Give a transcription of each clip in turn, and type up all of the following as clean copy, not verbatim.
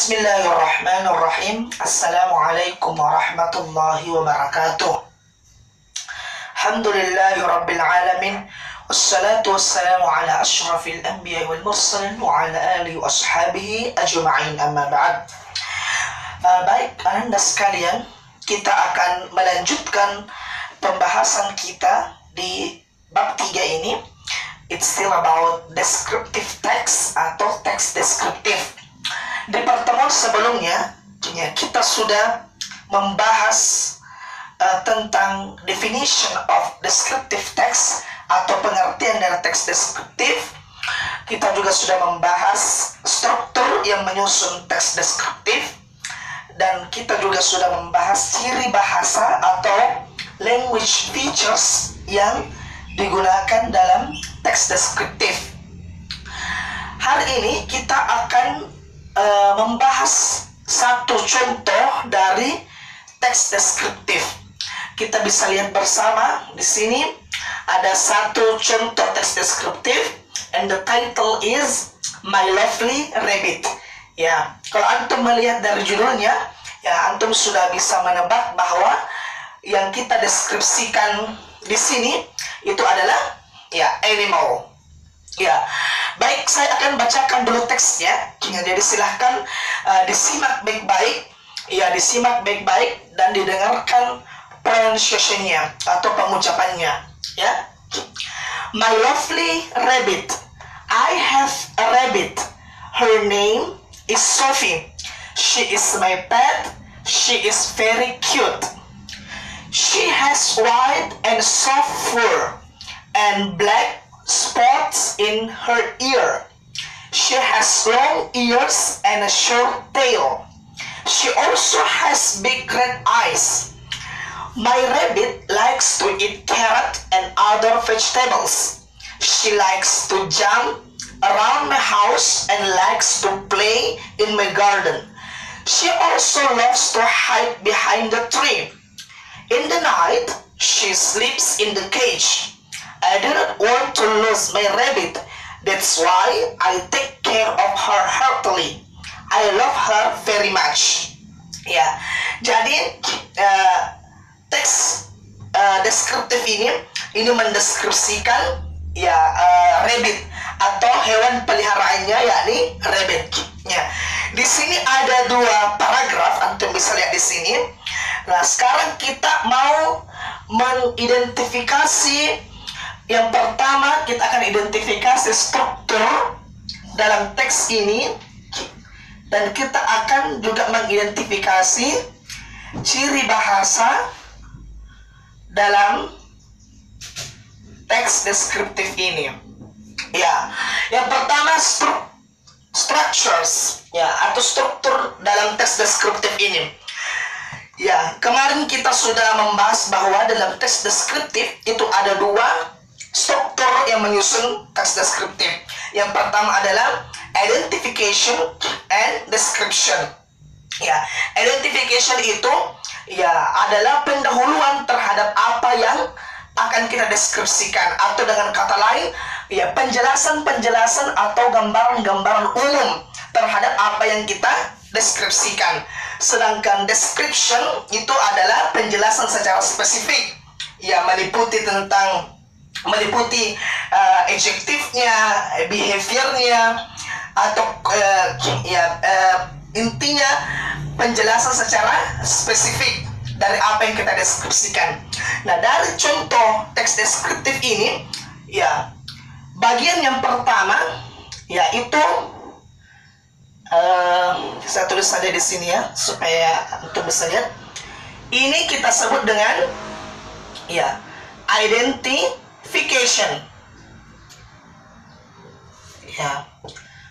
Bismillahirrahmanirrahim. Assalamualaikum warahmatullahi wabarakatuh. Alhamdulillahi rabbil alamin. Wassalatu wassalamu ala ashrafil anbiya wal mursalin wa ala alihi wa ashabihi ajma'in, amma ba'd. Baik Anda sekalian, kita akan melanjutkan pembahasan kita di bab 3 ini. It's still about descriptive text atau teks deskriptif. Di pertemuan sebelumnya, kita sudah membahas tentang definition of descriptive text atau pengertian dari teks deskriptif. Kita juga sudah membahas struktur yang menyusun teks deskriptif, dan kita juga sudah membahas ciri bahasa atau language features yang digunakan dalam teks deskriptif. Hari ini kita akan membahas satu contoh dari teks deskriptif. Kita bisa lihat bersama di sini ada satu contoh teks deskriptif, and the title is My Lovely Rabbit. Ya, kalau antum melihat dari judulnya, ya antum sudah bisa menebak bahwa yang kita deskripsikan di sini itu adalah ya animal. Ya, baik, saya akan bacakan dulu teksnya. Jadi silahkan disimak baik-baik, ya disimak baik-baik dan didengarkan pronunciation-nya atau pengucapannya. Ya, My lovely rabbit. I have a rabbit. Her name is Sophie. She is my pet. She is very cute. She has white and soft fur and black spots in her ear. She has long ears and a short tail. She also has big red eyes. My rabbit likes to eat carrot and other vegetables. She likes to jump around my house and likes to play in my garden. She also loves to hide behind the tree. In the night, she sleeps in the cage. I do not want to lose my rabbit. That's why I take care of her heartily. I love her very much. Ya, jadi teks deskriptif ini mendeskripsikan ya rabbit atau hewan peliharaannya, yakni rabbit. Ya, di sini ada dua paragraf, antum bisa lihat di sini. Nah, sekarang kita mau mengidentifikasi. Yang pertama, kita akan identifikasi struktur dalam teks ini, dan kita akan juga mengidentifikasi ciri bahasa dalam teks deskriptif ini. Ya, yang pertama structures, ya, atau struktur dalam teks deskriptif ini. Ya, kemarin kita sudah membahas bahwa dalam teks deskriptif itu ada dua struktur yang menyusun teks deskriptif. Yang pertama adalah identification and description. Ya, identification itu ya adalah pendahuluan terhadap apa yang akan kita deskripsikan, atau dengan kata lain ya penjelasan-penjelasan atau gambaran-gambaran umum terhadap apa yang kita deskripsikan. Sedangkan description itu adalah penjelasan secara spesifik, ya meliputi adjektifnya, behaviornya, atau intinya penjelasan secara spesifik dari apa yang kita deskripsikan. Nah, dari contoh teks deskriptif ini, ya bagian yang pertama yaitu saya tulis saja di sini ya supaya untuk bisa lihat. Ini kita sebut dengan ya identification. Ya.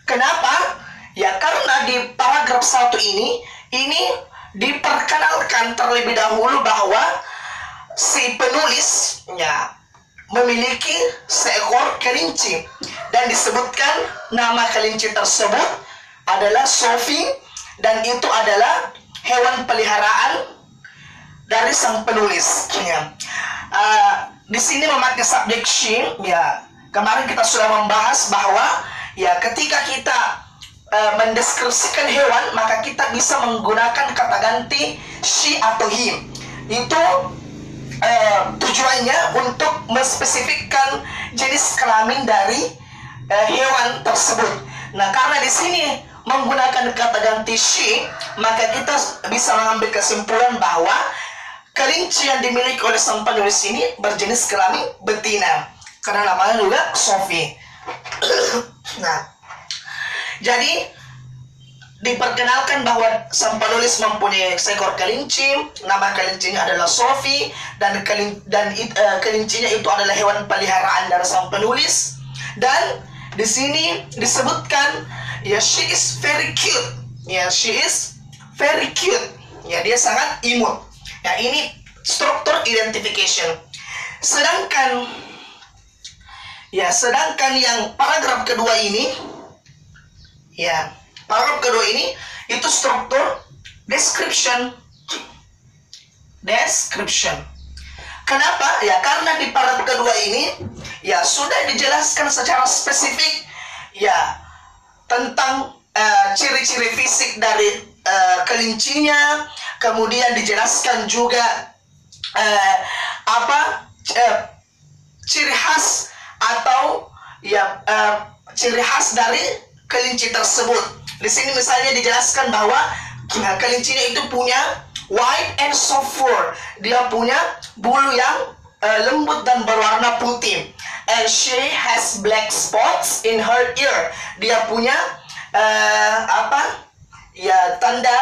Kenapa? Ya karena di paragraf 1 ini diperkenalkan terlebih dahulu bahwa si penulis ya memiliki seekor kelinci, dan disebutkan nama kelinci tersebut adalah Sophie, dan itu adalah hewan peliharaan dari sang penulis. Ya. Di sini memakai subjek she. Ya, kemarin kita sudah membahas bahwa ya ketika kita mendeskripsikan hewan, maka kita bisa menggunakan kata ganti she atau him. Itu tujuannya untuk menspesifikkan jenis kelamin dari hewan tersebut. Nah, karena di sini menggunakan kata ganti she, maka kita bisa mengambil kesimpulan bahwa kelinci yang dimiliki oleh sang penulis ini berjenis kelamin betina, karena namanya juga Sophie. Nah, jadi diperkenalkan bahwa sang penulis mempunyai seekor kelinci, nama kelincinya adalah Sophie, dan kelincinya itu adalah hewan peliharaan dari sang penulis. Dan di sini disebutkan, ya, she is very cute. Ya, she is very cute. Ya, dia sangat imut. Ya, ini struktur identification. Sedangkan yang paragraf kedua ini, ya, paragraf kedua ini itu struktur description. Kenapa? Ya, karena di paragraf kedua ini, ya, sudah dijelaskan secara spesifik, ya, tentang ciri-ciri fisik dari kelincinya, kemudian dijelaskan juga ciri khas atau, ya, ciri khas dari kelinci tersebut. Di sini misalnya dijelaskan bahwa kelincinya itu punya white and soft fur. Dia punya bulu yang lembut dan berwarna putih. And she has black spots in her ear. Dia punya tanda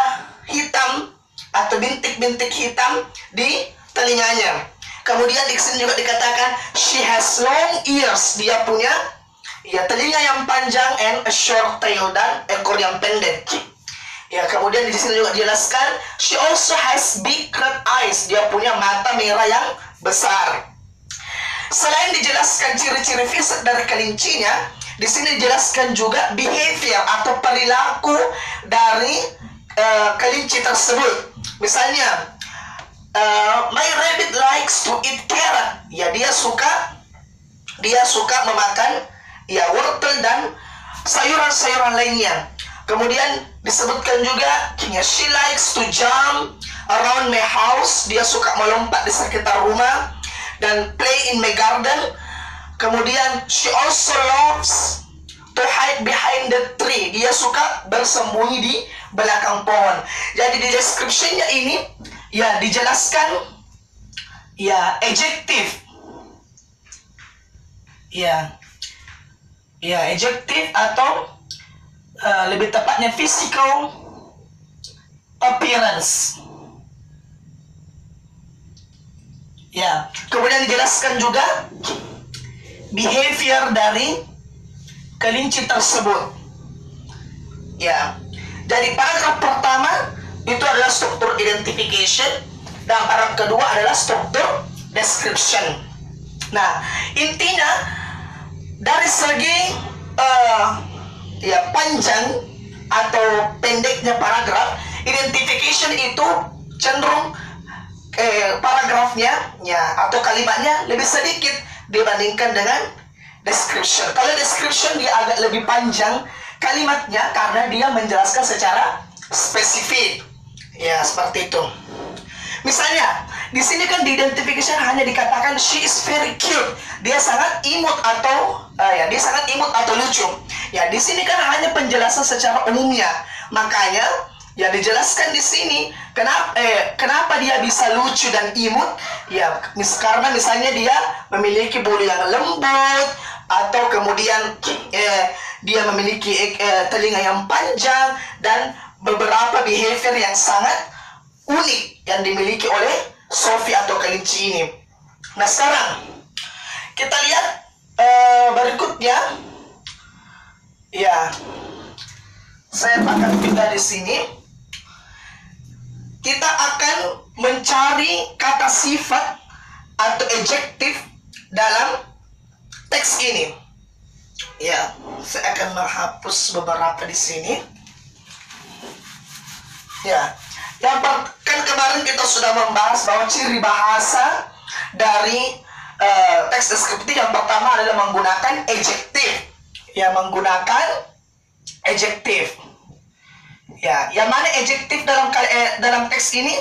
hitam atau bintik-bintik hitam di telinganya. Kemudian di sini juga dikatakan she has long ears. Dia punya, ya, telinga yang panjang and a short tail, dan ekor yang pendek. Ya, kemudian di sini juga dijelaskan she also has big red eyes. Dia punya mata merah yang besar. Selain dijelaskan ciri-ciri fisik dari kelincinya, di sini dijelaskan juga behavior atau perilaku dari kelinci tersebut. Misalnya, my rabbit likes to eat carrot. Ya, dia suka memakan, ya, wortel dan sayuran-sayuran lainnya. Kemudian disebutkan juga, ya, she likes to jump around my house. Dia suka melompat di sekitar rumah dan play in my garden. Kemudian she also loves to hide behind the tree. Dia suka bersembunyi di belakang pohon. Jadi di description-nya ini, ya, dijelaskan, ya, adjektif. Ya, adjektif atau lebih tepatnya physical appearance. Ya, kemudian dijelaskan juga behavior dari kelinci tersebut. Ya, dari paragraf pertama itu adalah struktur identification, dan paragraf kedua adalah struktur description. Nah, intinya dari segi panjang atau pendeknya paragraf, identification itu cenderung paragrafnya, ya, atau kalimatnya lebih sedikit dibandingkan dengan description. Kalau description dia agak lebih panjang kalimatnya karena dia menjelaskan secara spesifik. Ya, seperti itu. Misalnya, di sini kan di identification hanya dikatakan she is very cute. Dia sangat imut atau lucu. Ya, di sini kan hanya penjelasan secara umumnya. Makanya, ya, dijelaskan di sini kenapa dia bisa lucu dan imut. Ya, karena misalnya dia memiliki bulu yang lembut, atau kemudian dia memiliki telinga yang panjang, dan beberapa behavior yang sangat unik yang dimiliki oleh Sophie atau kelinci ini. Nah, sekarang kita lihat berikutnya. Ya, saya akan pindah di sini. Kita akan mencari kata sifat atau adjektif dalam teks ini. Ya, saya akan menghapus beberapa di sini. Ya, kan kemarin kita sudah membahas bahwa ciri bahasa dari teks deskriptif yang pertama adalah menggunakan adjektif. Ya, menggunakan adjective. Ya, yang mana adjective dalam teks ini?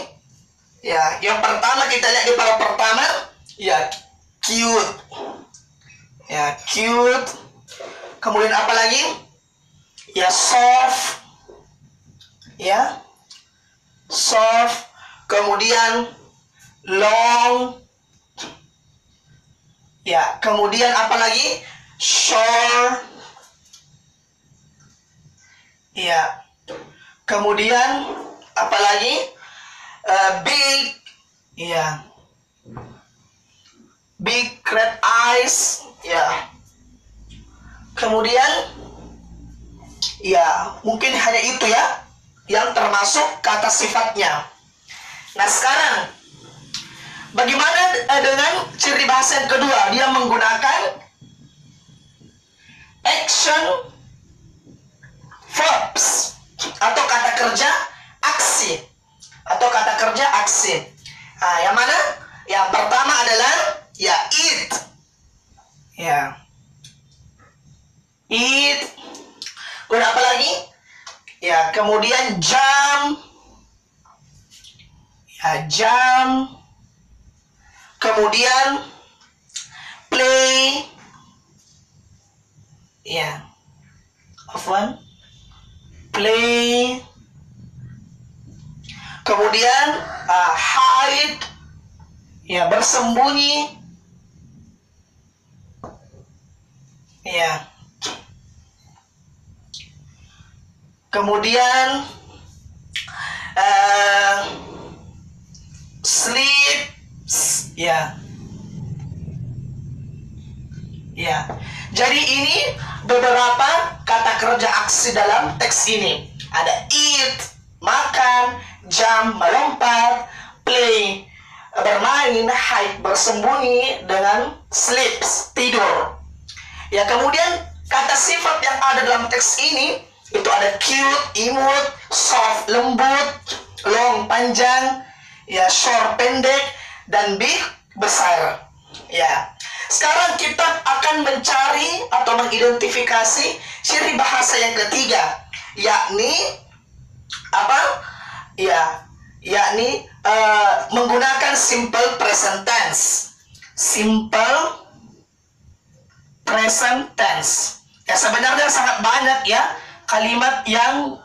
Ya, yang pertama kita lihat di paragraf pertama, ya cute. Ya, cute. Kemudian apa lagi? Ya, soft. Ya. Soft. Kemudian long. Ya, kemudian apa lagi? Short. Ya. Kemudian apa lagi? Big. Ya. Big red eyes. Ya. Kemudian ya, mungkin hanya itu ya yang termasuk kata sifatnya. Nah, sekarang bagaimana dengan ciri bahasa yang kedua? Dia menggunakan action verbs atau kata kerja aksi. Nah, yang mana? Yang pertama adalah ya eat. Ya. Eat. Kemudian apa lagi? Ya, kemudian jump. Ya, jump. Kemudian play. Ya. Afwan. Play. Kemudian hide. Ya, bersembunyi. Ya. Kemudian sleep. Ya. Ya. Jadi ini beberapa kata kerja aksi dalam teks ini. Ada eat, makan, jump, melompat, play, bermain, hide, bersembunyi, dengan sleep, tidur. Ya, kemudian kata sifat yang ada dalam teks ini itu ada cute, imut, soft, lembut, long, panjang, ya, short, pendek, dan big, besar. Ya. Sekarang kita akan mencari atau mengidentifikasi ciri bahasa yang ketiga, yakni apa? Ya, yakni menggunakan simple present tense. Simple present tense. Ya, sebenarnya sangat banyak ya kalimat yang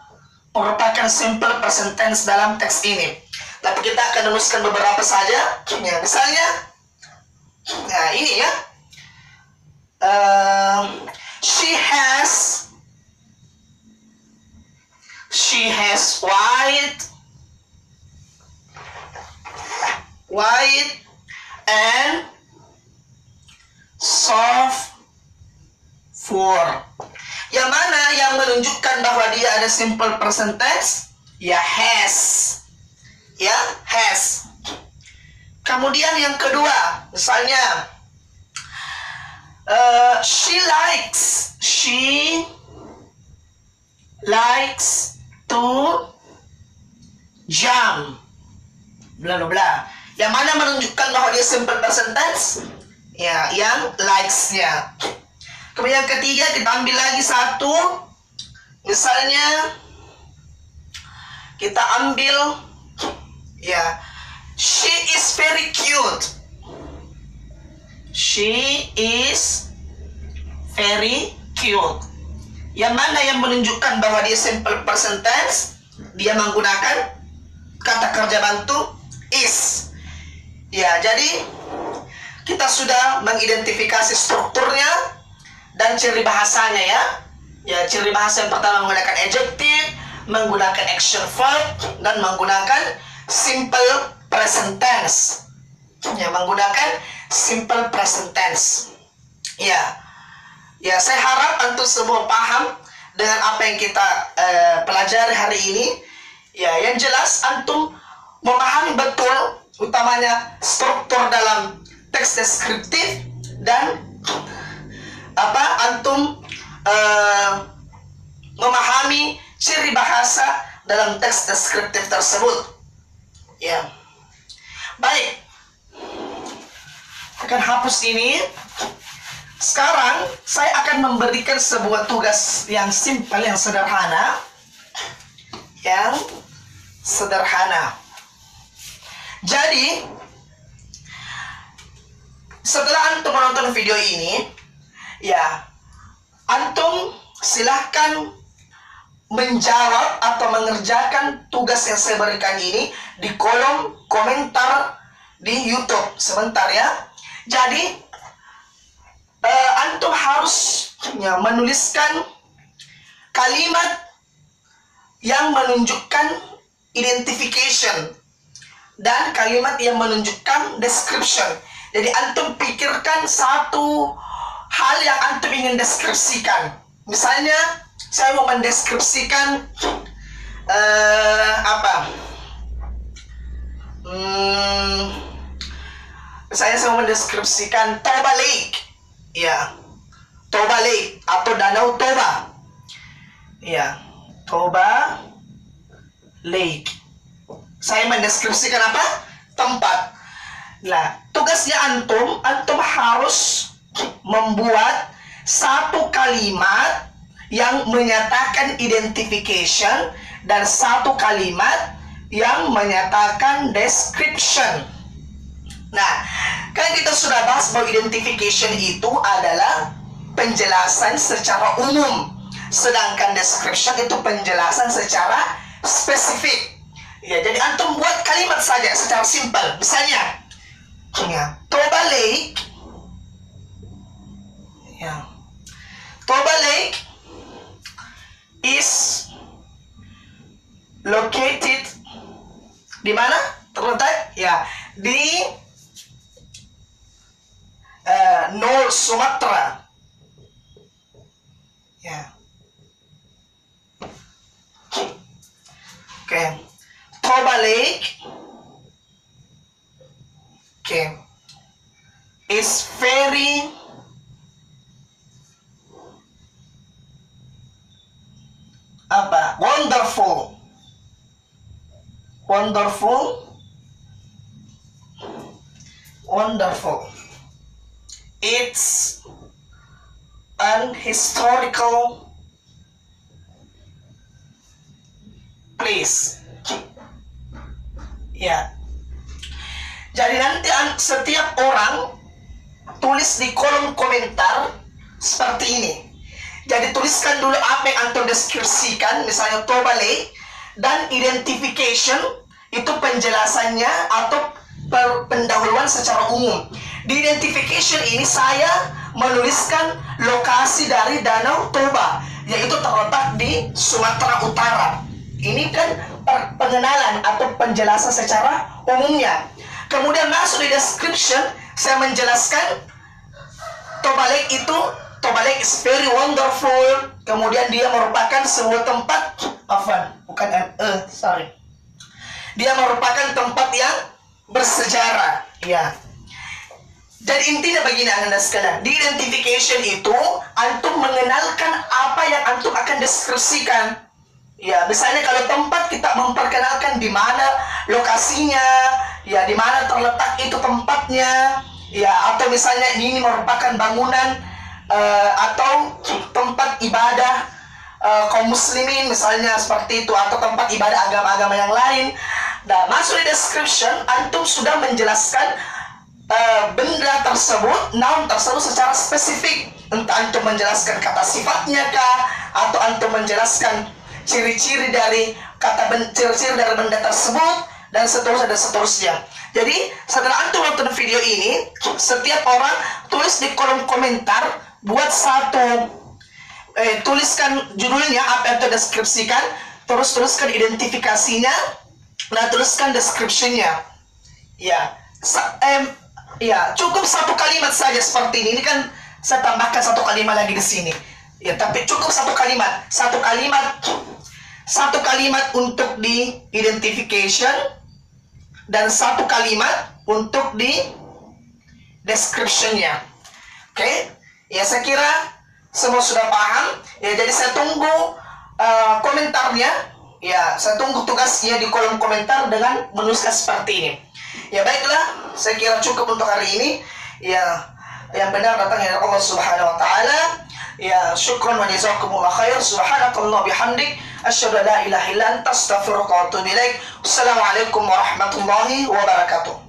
merupakan simple present tense dalam teks ini. Tapi kita akan menuliskan beberapa saja. Ya, misalnya, nah ini ya, she has white and soft fur. Yang mana yang menunjukkan bahwa dia ada simple present tense? Ya, has. Ya, has. Kemudian yang kedua, misalnya she likes to jump, bla bla bla. Yang mana menunjukkan bahwa dia simple present tense? Ya, yang likes-nya. Kemudian yang ketiga, kita ambil lagi satu. Misalnya kita ambil ya, she is very cute. She is very cute. Yang mana yang menunjukkan bahwa dia simple present tense? Dia menggunakan kata kerja bantu is. Ya, jadi kita sudah mengidentifikasi strukturnya dan ciri bahasanya ya. Ya, ciri bahasa yang pertama menggunakan adjective, menggunakan action verb, dan menggunakan simple present tense. Ya, menggunakan simple present tense. Ya, ya, saya harap antum semua paham dengan apa yang kita pelajari hari ini. Ya, yang jelas antum memahami betul, utamanya struktur dalam teks deskriptif dan antum memahami ciri bahasa dalam teks deskriptif tersebut. Ya, baik. Akan hapus ini. Sekarang saya akan memberikan sebuah tugas yang simpel, yang sederhana. Jadi, setelah antum menonton video ini, ya, antum silahkan menjawab atau mengerjakan tugas yang saya berikan ini di kolom komentar di YouTube. Sebentar ya. Jadi, antum harus menuliskan kalimat yang menunjukkan identification dan kalimat yang menunjukkan description. Jadi antum pikirkan satu hal yang antum ingin deskripsikan. Misalnya saya mau mendeskripsikan misalnya saya mau mendeskripsikan Toba Lake. Ya, Toba Lake atau Danau Toba. Ya, Toba Lake. Saya mendeskripsikan apa? Tempat. Nah, tugasnya antum harus membuat satu kalimat yang menyatakan identification dan satu kalimat yang menyatakan description. Nah, kan kita sudah bahas bahwa identification itu adalah penjelasan secara umum, sedangkan description itu penjelasan secara spesifik. Ya, jadi antum buat kalimat saja secara simpel. Misalnya, Toba Lake. Ya. Toba Lake is located di mana? Terletak ya di North Sumatra. Ya. Oke. Toba Lake is very wonderful. It's an historical place. Ya. Jadi nanti setiap orang tulis di kolom komentar seperti ini. Jadi tuliskan dulu apa yang antum deskripsikan, misalnya Toba Lake, dan identification itu penjelasannya atau pendahuluan secara umum. Di identification ini saya menuliskan lokasi dari Danau Toba, yaitu terletak di Sumatera Utara. Ini kan pengenalan atau penjelasan secara umumnya. Kemudian masuk di description, saya menjelaskan Toba Lake is very wonderful. Kemudian dia merupakan sebuah tempat, dia merupakan tempat yang bersejarah. Ya. Dan intinya begini Anda sekalian, di identification itu antum mengenalkan apa yang antum akan deskripsikan. Ya, misalnya kalau tempat kita memperkenalkan di mana lokasinya, ya di mana terletak itu tempatnya, ya atau misalnya ini merupakan bangunan atau tempat ibadah kaum muslimin misalnya seperti itu, atau tempat ibadah agama-agama yang lain. Nah, masuk di description antum sudah menjelaskan benda tersebut, noun tersebut secara spesifik. Entah antum menjelaskan kata sifatnya kah, atau antum menjelaskan ciri-ciri dari ciri-ciri dari benda tersebut, dan seterusnya. Jadi setelah antum nonton video ini, setiap orang tulis di kolom komentar, buat satu tuliskan judulnya apa yang terdeskripsikan, terus tuliskan identifikasinya, nah tuliskan description-nya. Ya, ya cukup satu kalimat saja seperti ini. Ini kan saya tambahkan satu kalimat lagi di sini. Ya, tapi cukup satu kalimat untuk di identification dan satu kalimat untuk di description-nya. Oke? Ya, saya kira semua sudah paham. Ya, jadi saya tunggu komentarnya. Ya, saya tunggu tugasnya di kolom komentar dengan menuliskan seperti ini. Ya, baiklah, saya kira cukup untuk hari ini. Ya, yang benar datang dari Allah Subhanahu wa taala. Ya, syukran wa jazakumullah khair. Subhanakallah bihamdik asyhadu an la ilaha illa anta astaghfiruka wa atubu ilaik. Wassalamualaikum warahmatullahi wabarakatuh.